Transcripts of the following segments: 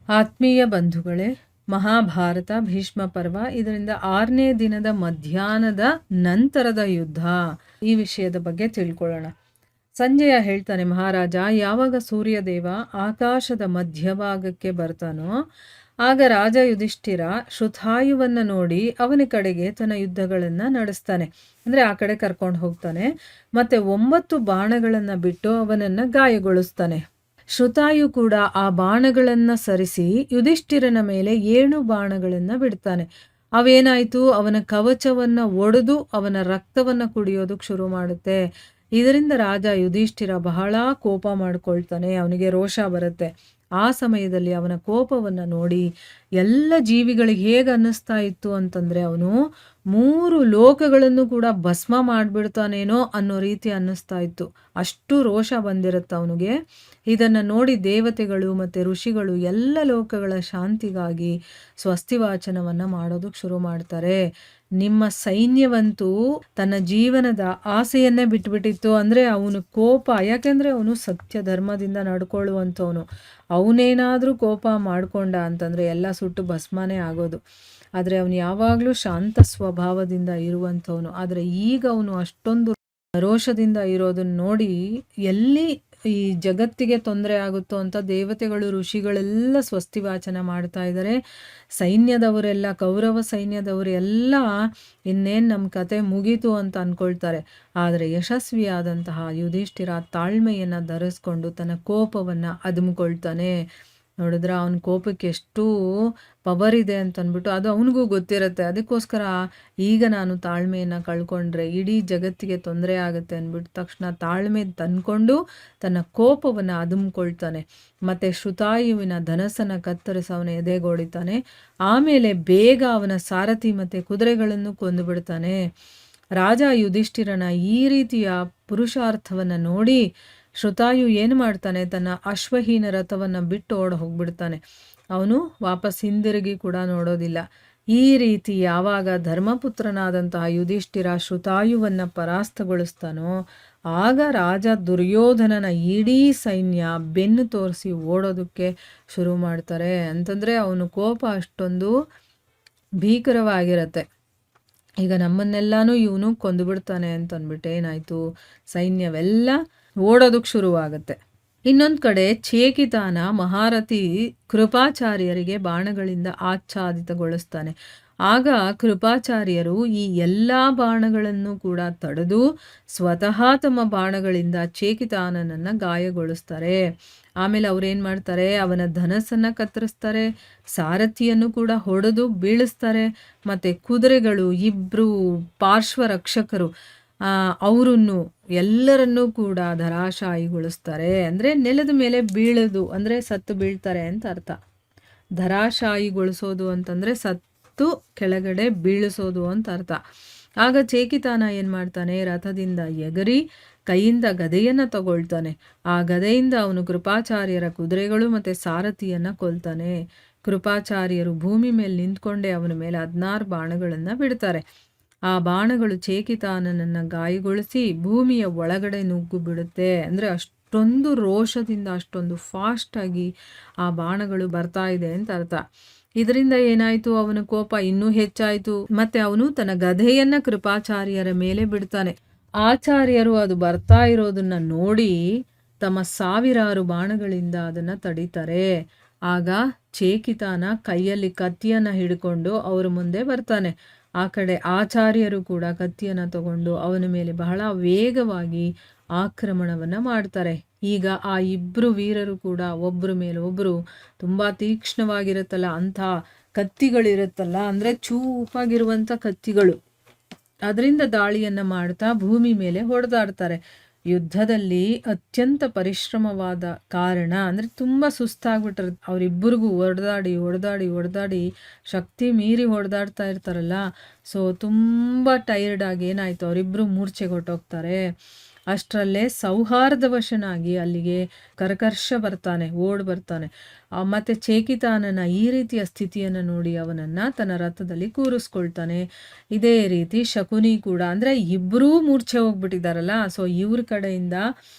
ಆತ್ಮೀಯ ಬಂಧುಗಳೇ, ಮಹಾಭಾರತ ಭೀಷ್ಮ ಪರ್ವ ಇದರಿಂದ 6ನೇ ದಿನದ ಮಧ್ಯಾಹ್ನದ ನಂತರದ ಯುದ್ಧ, ಈ ವಿಷಯದ ಬಗ್ಗೆ ತಿಳ್ಕೊಳ್ಳೋಣ. ಸಂಜಯ ಹೇಳ್ತಾನೆ, ಮಹಾರಾಜ, ಯಾವಾಗ ಸೂರ್ಯದೇವ ಆಕಾಶದ ಮಧ್ಯಭಾಗಕ್ಕೆ ಬರ್ತಾನೋ ಆಗ ರಾಜ ಯುಧಿಷ್ಠಿರ ಶ್ರುತಾಯುವನ್ನು ನೋಡಿ ಅವನ ಕಡೆಗೆ ತನ್ನ ಯುದ್ಧಗಳನ್ನು ನಡೆಸ್ತಾನೆ. ಅಂದರೆ ಆ ಕಡೆ ಕರ್ಕೊಂಡು ಹೋಗ್ತಾನೆ. ಮತ್ತೆ 9 ಬಾಣಗಳನ್ನು ಬಿಟ್ಟು ಅವನನ್ನು ಗಾಯಗೊಳಿಸ್ತಾನೆ. ಶ್ರುತಾಯು ಕೂಡ ಆ ಬಾಣಗಳನ್ನು ಸರಿಸಿ ಯುಧಿಷ್ಠಿರನ ಮೇಲೆ 7 ಬಾಣಗಳನ್ನು ಬಿಡ್ತಾನೆ. ಅವೇನಾಯಿತು, ಅವನ ಕವಚವನ್ನು ಒಡೆದು ಅವನ ರಕ್ತವನ್ನು ಕುಡಿಯೋದಕ್ಕೆ ಶುರು ಮಾಡುತ್ತೆ. ಇದರಿಂದ ರಾಜ ಯುಧಿಷ್ಠಿರ ಬಹಳ ಕೋಪ ಮಾಡ್ಕೊಳ್ತಾನೆ, ಅವನಿಗೆ ರೋಷ ಬರುತ್ತೆ. ಆ ಸಮಯದಲ್ಲಿ ಅವನ ಕೋಪವನ್ನು ನೋಡಿ ಎಲ್ಲ ಜೀವಿಗಳಿಗೆ ಹೇಗೆ ಅನ್ನಿಸ್ತಾ ಇತ್ತು ಅಂತಂದರೆ, ಅವನು 3 ಲೋಕಗಳನ್ನು ಕೂಡ ಭಸ್ಮ ಮಾಡಿಬಿಡ್ತಾನೇನೋ ಅನ್ನೋ ರೀತಿ ಅನ್ನಿಸ್ತಾ ಇತ್ತು. ಅಷ್ಟು ರೋಷ ಬಂದಿರುತ್ತೆ ಅವನಿಗೆ. ಇದನ್ನು ನೋಡಿ ದೇವತೆಗಳು ಮತ್ತು ಋಷಿಗಳು ಎಲ್ಲ ಲೋಕಗಳ ಶಾಂತಿಗಾಗಿ ಸ್ವಸ್ತಿವಾಚನವನ್ನು ಮಾಡೋದಕ್ಕೆ ಶುರು ಮಾಡ್ತಾರೆ. ನಿಮ್ಮ ಸೈನ್ಯವಂತೂ ತನ್ನ ಜೀವನದ ಆಸೆಯನ್ನೇ ಬಿಟ್ಬಿಟ್ಟಿತ್ತು. ಅಂದರೆ ಅವನು ಕೋಪ, ಯಾಕೆಂದರೆ ಅವನು ಸತ್ಯ ಧರ್ಮದಿಂದ ನಡ್ಕೊಳ್ಳುವಂಥವನು. ಅವನೇನಾದರೂ ಕೋಪ ಮಾಡಿಕೊಂಡ ಅಂತಂದರೆ ಎಲ್ಲ ಸುಟ್ಟು ಭಸ್ಮನೇ ಆಗೋದು. ಆದರೆ ಅವನು ಯಾವಾಗಲೂ ಶಾಂತ ಸ್ವಭಾವದಿಂದ ಇರುವಂಥವನು. ಆದರೆ ಈಗ ಅವನು ಅಷ್ಟೊಂದು ರೋಷದಿಂದ ಇರೋದನ್ನು ನೋಡಿ ಎಲ್ಲಿ ಈ ಜಗತ್ತಿಗೆ ತೊಂದರೆ ಆಗುತ್ತೋ ಅಂತ ದೇವತೆಗಳು ಋಷಿಗಳೆಲ್ಲ ಸ್ವಸ್ತಿವಾಚನ ಮಾಡ್ತಾ ಇದ್ದಾರೆ. ಸೈನ್ಯದವರೆಲ್ಲ, ಕೌರವ ಸೈನ್ಯದವರೆಲ್ಲ ಇನ್ನೇನು ನಮ್ಮ ಕತೆ ಮುಗೀತು ಅಂತ ಅಂದ್ಕೊಳ್ತಾರೆ. ಆದರೆ ಯಶಸ್ವಿಯಾದಂತಹ ಯುಧಿಷ್ಠಿರ ತಾಳ್ಮೆಯನ್ನು ಧರಿಸ್ಕೊಂಡು ತನ್ನ ಕೋಪವನ್ನು ಅದುಮ್ಕೊಳ್ತಾನೆ. ನೋಡಿದ್ರೆ ಅವನ ಕೋಪಕ್ಕೆ ಎಷ್ಟು ಪವರ್ ಇದೆ ಅಂತಂದ್ಬಿಟ್ಟು ಅದು ಅವನಿಗೂ ಗೊತ್ತಿರುತ್ತೆ. ಅದಕ್ಕೋಸ್ಕರ ಈಗ ನಾನು ತಾಳ್ಮೆಯನ್ನು ಕಳ್ಕೊಂಡ್ರೆ ಇಡೀ ಜಗತ್ತಿಗೆ ತೊಂದರೆ ಆಗುತ್ತೆ ಅಂದ್ಬಿಟ್ಟು ತಕ್ಷಣ ತಾಳ್ಮೆ ತಂದ್ಕೊಂಡು ತನ್ನ ಕೋಪವನ್ನು ಅದುಮ್ಕೊಳ್ತಾನೆ. ಮತ್ತು ಶ್ರುತಾಯುವಿನ ಧನಸ್ಸನ್ನು ಕತ್ತರಿಸಿ ಅವನ ಎದೆಗೊಡಿತಾನೆ. ಆಮೇಲೆ ಬೇಗ ಅವನ ಸಾರಥಿ ಮತ್ತು ಕುದುರೆಗಳನ್ನು ಕೊಂದುಬಿಡ್ತಾನೆ. ರಾಜ ಯುಧಿಷ್ಠಿರನ ಈ ರೀತಿಯ ಪುರುಷಾರ್ಥವನ್ನು ನೋಡಿ ಶ್ರುತಾಯು ಏನು ಮಾಡ್ತಾನೆ, ತನ್ನ ಅಶ್ವಹೀನ ರಥವನ್ನು ಬಿಟ್ಟು ಓಡ ಹೋಗ್ಬಿಡ್ತಾನೆ. ಅವನು ವಾಪಸ್ ಹಿಂದಿರುಗಿ ಕೂಡ ನೋಡೋದಿಲ್ಲ. ಈ ರೀತಿ ಯಾವಾಗ ಧರ್ಮಪುತ್ರನಾದಂತಹ ಯುಧಿಷ್ಠಿರ ಶ್ರುತಾಯುವನ್ನು ಪರಾಸ್ತಗೊಳಿಸ್ತಾನೋ ಆಗ ರಾಜ ದುರ್ಯೋಧನನ ಇಡೀ ಸೈನ್ಯ ಬೆನ್ನು ತೋರಿಸಿ ಓಡೋದಕ್ಕೆ ಶುರು ಮಾಡ್ತಾರೆ. ಅಂತಂದರೆ ಅವನು ಕೋಪ ಅಷ್ಟೊಂದು ಭೀಕರವಾಗಿರುತ್ತೆ. ಈಗ ನಮ್ಮನ್ನೆಲ್ಲನೂ ಇವನು ಕೊಂದುಬಿಡ್ತಾನೆ ಅಂತಂದ್ಬಿಟ್ಟು ಏನಾಯಿತು, ಸೈನ್ಯವೆಲ್ಲ ಓಡೋದಕ್ಕೆ ಶುರುವಾಗುತ್ತೆ. ಇನ್ನೊಂದು ಕಡೆ ಚೇಕಿತಾನ ಮಹಾರಥಿ ಕೃಪಾಚಾರ್ಯರಿಗೆ ಬಾಣಗಳಿಂದ ಆಚ್ಛಾದಿತಗೊಳಿಸ್ತಾನೆ. ಆಗ ಕೃಪಾಚಾರ್ಯರು ಈ ಎಲ್ಲ ಬಾಣಗಳನ್ನು ಕೂಡ ತಡೆದು ಸ್ವತಃ ತಮ್ಮ ಬಾಣಗಳಿಂದ ಚೇಕಿತಾನನನ್ನು ಗಾಯಗೊಳಿಸ್ತಾರೆ. ಆಮೇಲೆ ಅವ್ರೇನು ಮಾಡ್ತಾರೆ, ಅವನ ಧನಸ್ಸನ್ನು ಕತ್ತರಿಸ್ತಾರೆ, ಸಾರಥಿಯನ್ನು ಕೂಡ ಹೊಡೆದು ಬೀಳಿಸ್ತಾರೆ. ಮತ್ತು ಕುದುರೆಗಳು 2 ಪಾರ್ಶ್ವರಕ್ಷಕರು ಅವರನ್ನು ಎಲ್ಲರನ್ನೂ ಕೂಡ ಧರಾಶಾಯಿಗೊಳಿಸ್ತಾರೆ. ಅಂದರೆ ನೆಲದ ಮೇಲೆ ಬೀಳೋದು ಅಂದರೆ ಸತ್ತು ಬೀಳ್ತಾರೆ ಅಂತ ಅರ್ಥ. ಧರಾಶಾಯಿಗೊಳಿಸೋದು ಅಂತಂದರೆ ಸತ್ತು ಕೆಳಗಡೆ ಬೀಳಿಸೋದು ಅಂತ ಅರ್ಥ. ಆಗ ಚೇಕಿತಾನ ಏನು ಮಾಡ್ತಾನೆ, ರಥದಿಂದ ಎಗರಿ ಕೈಯಿಂದ ಗದೆಯನ್ನು ತಗೊಳ್ತಾನೆ. ಆ ಗದೆಯಿಂದ ಅವನು ಕೃಪಾಚಾರ್ಯರ ಕುದುರೆಗಳು ಮತ್ತು ಸಾರಥಿಯನ್ನು ಕೊಲ್ತಾನೆ. ಕೃಪಾಚಾರ್ಯರು ಭೂಮಿ ಮೇಲೆ ನಿಂತ್ಕೊಂಡೇ ಅವನ ಮೇಲೆ 16 ಬಾಣಗಳನ್ನು ಬಿಡ್ತಾರೆ. ಆ ಬಾಣಗಳು ಚೇಕಿತಾನನನ್ನು ಗಾಯಗೊಳಿಸಿ ಭೂಮಿಯ ಒಳಗಡೆ ನುಗ್ಗು ಬಿಡುತ್ತೆ. ಅಂದರೆ ಅಷ್ಟೊಂದು ರೋಷದಿಂದ ಅಷ್ಟೊಂದು ಫಾಸ್ಟಾಗಿ ಆ ಬಾಣಗಳು ಬರ್ತಾ ಇದೆ ಅಂತ ಅರ್ಥ. ಇದರಿಂದ ಏನಾಯಿತು, ಅವನ ಕೋಪ ಇನ್ನೂ ಹೆಚ್ಚಾಯಿತು. ಮತ್ತು ಅವನು ತನ್ನ ಗದೆಯನ್ನು ಕೃಪಾಚಾರ್ಯರ ಮೇಲೆ ಬಿಡ್ತಾನೆ. ಆಚಾರ್ಯರು ಅದು ಬರ್ತಾ ಇರೋದನ್ನು ನೋಡಿ ತಮ್ಮ 1000 ಬಾಣಗಳಿಂದ ಅದನ್ನು ತಡೀತಾರೆ. ಆಗ ಚೇಕಿತಾನ ಕೈಯಲ್ಲಿ ಕತ್ತಿಯನ್ನು ಹಿಡ್ಕೊಂಡು ಅವರ ಮುಂದೆ ಬರ್ತಾನೆ. ಆ ಕಡೆ ಆಚಾರ್ಯರು ಕೂಡ ಕತ್ತಿಯನ್ನು ತಗೊಂಡು ಅವನ ಮೇಲೆ ಬಹಳ ವೇಗವಾಗಿ ಆಕ್ರಮಣವನ್ನು ಮಾಡ್ತಾರೆ. ಈಗ ಆ 2 ವೀರರು ಕೂಡ ಒಬ್ಬರ ಮೇಲೆ ಒಬ್ಬರು ತುಂಬ ತೀಕ್ಷ್ಣವಾಗಿರುತ್ತಲ್ಲ ಅಂಥ ಕತ್ತಿಗಳಿರುತ್ತಲ್ಲ, ಅಂದರೆ ಚೂಪಾಗಿರುವಂಥ ಕತ್ತಿಗಳು, ಅದರಿಂದ ದಾಳಿಯನ್ನು ಮಾಡ್ತಾ ಭೂಮಿ ಮೇಲೆ ಹೊಡೆದಾಡ್ತಾರೆ. ಯುದ್ಧದಲ್ಲಿ ಅತ್ಯಂತ ಪರಿಶ್ರಮವಾದ ಕಾರಣ ಅಂದರೆ ತುಂಬ ಸುಸ್ತಾಗ್ಬಿಟ್ರೆ ಅವರಿಬ್ಬರಿಗೂ ಹೊಡೆದಾಡಿ ಶಕ್ತಿ ಮೀರಿ ಹೊಡೆದಾಡ್ತಾ ಇರ್ತಾರಲ್ಲ. ಸೊ ತುಂಬ ಟೈರ್ಡಾಗಿ ಏನಾಯಿತು, ಅವರಿಬ್ಬರು ಮೂರ್ಛೆಗೊಟ್ಟೋಗ್ತಾರೆ. ಅಷ್ಟರಲ್ಲೇ ಸೌಹಾರ್ದವಶನಾಗಿ ಅಲ್ಲಿಗೆ ಕರಕರ್ಷ ಬರ್ತಾನೆ, ಓಡ್ ಬರ್ತಾನೆ. ಮತ್ತೆ ಚೇಕಿತಾನನ ಈ ರೀತಿಯ ಸ್ಥಿತಿಯನ್ನು ನೋಡಿ ಅವನನ್ನು ತನ್ನ ರಥದಲ್ಲಿ ಕೂರಿಸ್ಕೊಳ್ತಾನೆ. ಇದೇ ರೀತಿ ಶಕುನಿ ಕೂಡ, ಅಂದರೆ ಇಬ್ಬರೂ ಮೂರ್ಛೆ ಹೋಗ್ಬಿಟ್ಟಿದಾರಲ್ಲ, ಸೊ ಇವ್ರ ಕಡೆಯಿಂದ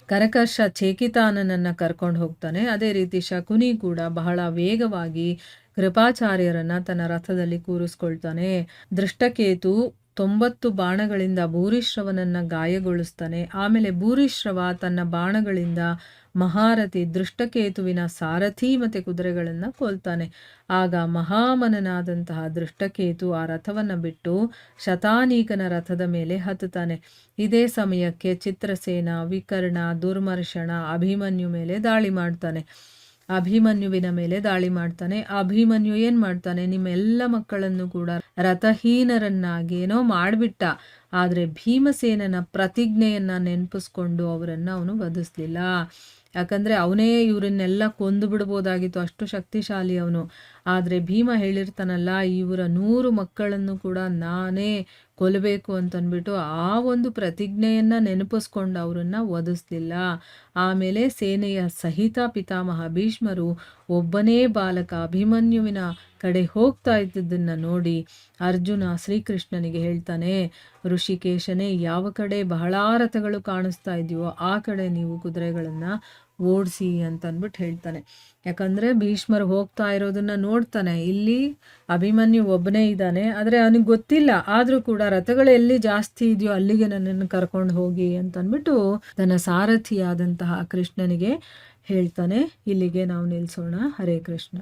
ಕರಕರ್ಷ ಚೇಕಿತಾನನನ್ನು ಕರ್ಕೊಂಡು ಹೋಗ್ತಾನೆ. ಅದೇ ರೀತಿ ಶಕುನಿ ಕೂಡ ಬಹಳ ವೇಗವಾಗಿ ಕೃಪಾಚಾರ್ಯರನ್ನ ತನ್ನ ರಥದಲ್ಲಿ ಕೂರಿಸ್ಕೊಳ್ತಾನೆ. ದೃಷ್ಟಕೇತು 90 ಬಾಣಗಳಿಂದ ಭೂರಿಶ್ರವನನ್ನ ಗಾಯಗೊಳಿಸ್ತಾನೆ. ಆಮೇಲೆ ಭೂರಿಶ್ರವ ತನ್ನ ಬಾಣಗಳಿಂದ ಮಹಾರಥಿ ದೃಷ್ಟಕೇತುವಿನ ಸಾರಥಿ ಮತ್ತು ಕುದುರೆಗಳನ್ನು ಕೊಲ್ತಾನೆ. ಆಗ ಮಹಾಮನನಾದಂತಹ ದೃಷ್ಟಕೇತು ಆ ರಥವನ್ನು ಬಿಟ್ಟು ಶತಾನೀಕನ ರಥದ ಮೇಲೆ ಹತ್ತುತ್ತಾನೆ. ಇದೇ ಸಮಯಕ್ಕೆ ಚಿತ್ರಸೇನ, ವಿಕರ್ಣ, ದುರ್ಮರ್ಷಣ ಅಭಿಮನ್ಯು ಮೇಲೆ ದಾಳಿ ಮಾಡ್ತಾನೆ. ಅಭಿಮನ್ಯುವಿನ ಮೇಲೆ ದಾಳಿ ಮಾಡ್ತಾನೆ. ಅಭಿಮನ್ಯು ಏನ್ ಮಾಡ್ತಾನೆ, ನಿಮ್ಮೆಲ್ಲ ಮಕ್ಕಳನ್ನು ಕೂಡ ರಥಹೀನರನ್ನಾಗಿ ಏನೋ ಮಾಡಿಬಿಟ್ಟ. ಆದರೆ ಭೀಮಸೇನನ ಪ್ರತಿಜ್ಞೆಯನ್ನ ನೆನಪಿಸ್ಕೊಂಡು ಅವರನ್ನು ಅವನು ವಧಿಸ್ಲಿಲ್ಲ. ಯಾಕಂದರೆ ಅವನೇ ಇವರನ್ನೆಲ್ಲ ಕೊಂದು ಬಿಡ್ಬೋದಾಗಿತ್ತು, ಅಷ್ಟು ಶಕ್ತಿಶಾಲಿ ಅವನು. ಆದರೆ ಭೀಮ ಹೇಳಿರ್ತಾನಲ್ಲ, ಇವರ 100 ಮಕ್ಕಳನ್ನು ಕೂಡ ನಾನೇ ಕೊಲ್ಲಬೇಕು ಅಂತಂದ್ಬಿಟ್ಟು ಆ ಒಂದು ಪ್ರತಿಜ್ಞೆಯನ್ನು ನೆನಪಿಸ್ಕೊಂಡು ಅವರನ್ನು ವಧಿಸ್ಲಿಲ್ಲ. ಆಮೇಲೆ ಸೇನೆಯ ಸಹಿತ ಪಿತಾಮಹ ಭೀಷ್ಮರು ಒಬ್ಬನೇ ಬಾಲಕ ಅಭಿಮನ್ಯುವಿನ ಕಡೆ ಹೋಗ್ತಾ ಇದ್ದದ್ದನ್ನು ನೋಡಿ ಅರ್ಜುನ ಶ್ರೀಕೃಷ್ಣನಿಗೆ ಹೇಳ್ತಾನೆ, ಋಷಿಕೇಶನೇ, ಯಾವ ಕಡೆ ಬಹಳ ರಥಗಳು ಕಾಣಿಸ್ತಾ ಇದೆಯೋ ಆ ಕಡೆ ನೀವು ಕುದುರೆಗಳನ್ನು ಓಡಿಸಿ ಅಂತಂದ್ಬಿಟ್ಟು ಹೇಳ್ತಾನೆ. ಯಾಕಂದರೆ ಭೀಷ್ಮರು ಹೋಗ್ತಾ ಇರೋದನ್ನ ನೋಡ್ತಾನೆ. ಇಲ್ಲಿ ಅಭಿಮನ್ಯು ಒಬ್ಬನೇ ಇದ್ದಾನೆ, ಆದರೆ ಅವನಿಗೆ ಗೊತ್ತಿಲ್ಲ. ಆದರೂ ಕೂಡ ರಥಗಳು ಎಲ್ಲಿ ಜಾಸ್ತಿ ಇದೆಯೋ ಅಲ್ಲಿಗೆ ನನ್ನನ್ನು ಕರ್ಕೊಂಡು ಹೋಗಿ ಅಂತಂದ್ಬಿಟ್ಟು ತನ್ನ ಸಾರಥಿಯಾದಂತಹ ಕೃಷ್ಣನಿಗೆ ಹೇಳ್ತಾನೆ. ಇಲ್ಲಿಗೆ ನಾವು ನಿಲ್ಲಿಸೋಣ. ಹರೇ ಕೃಷ್ಣ.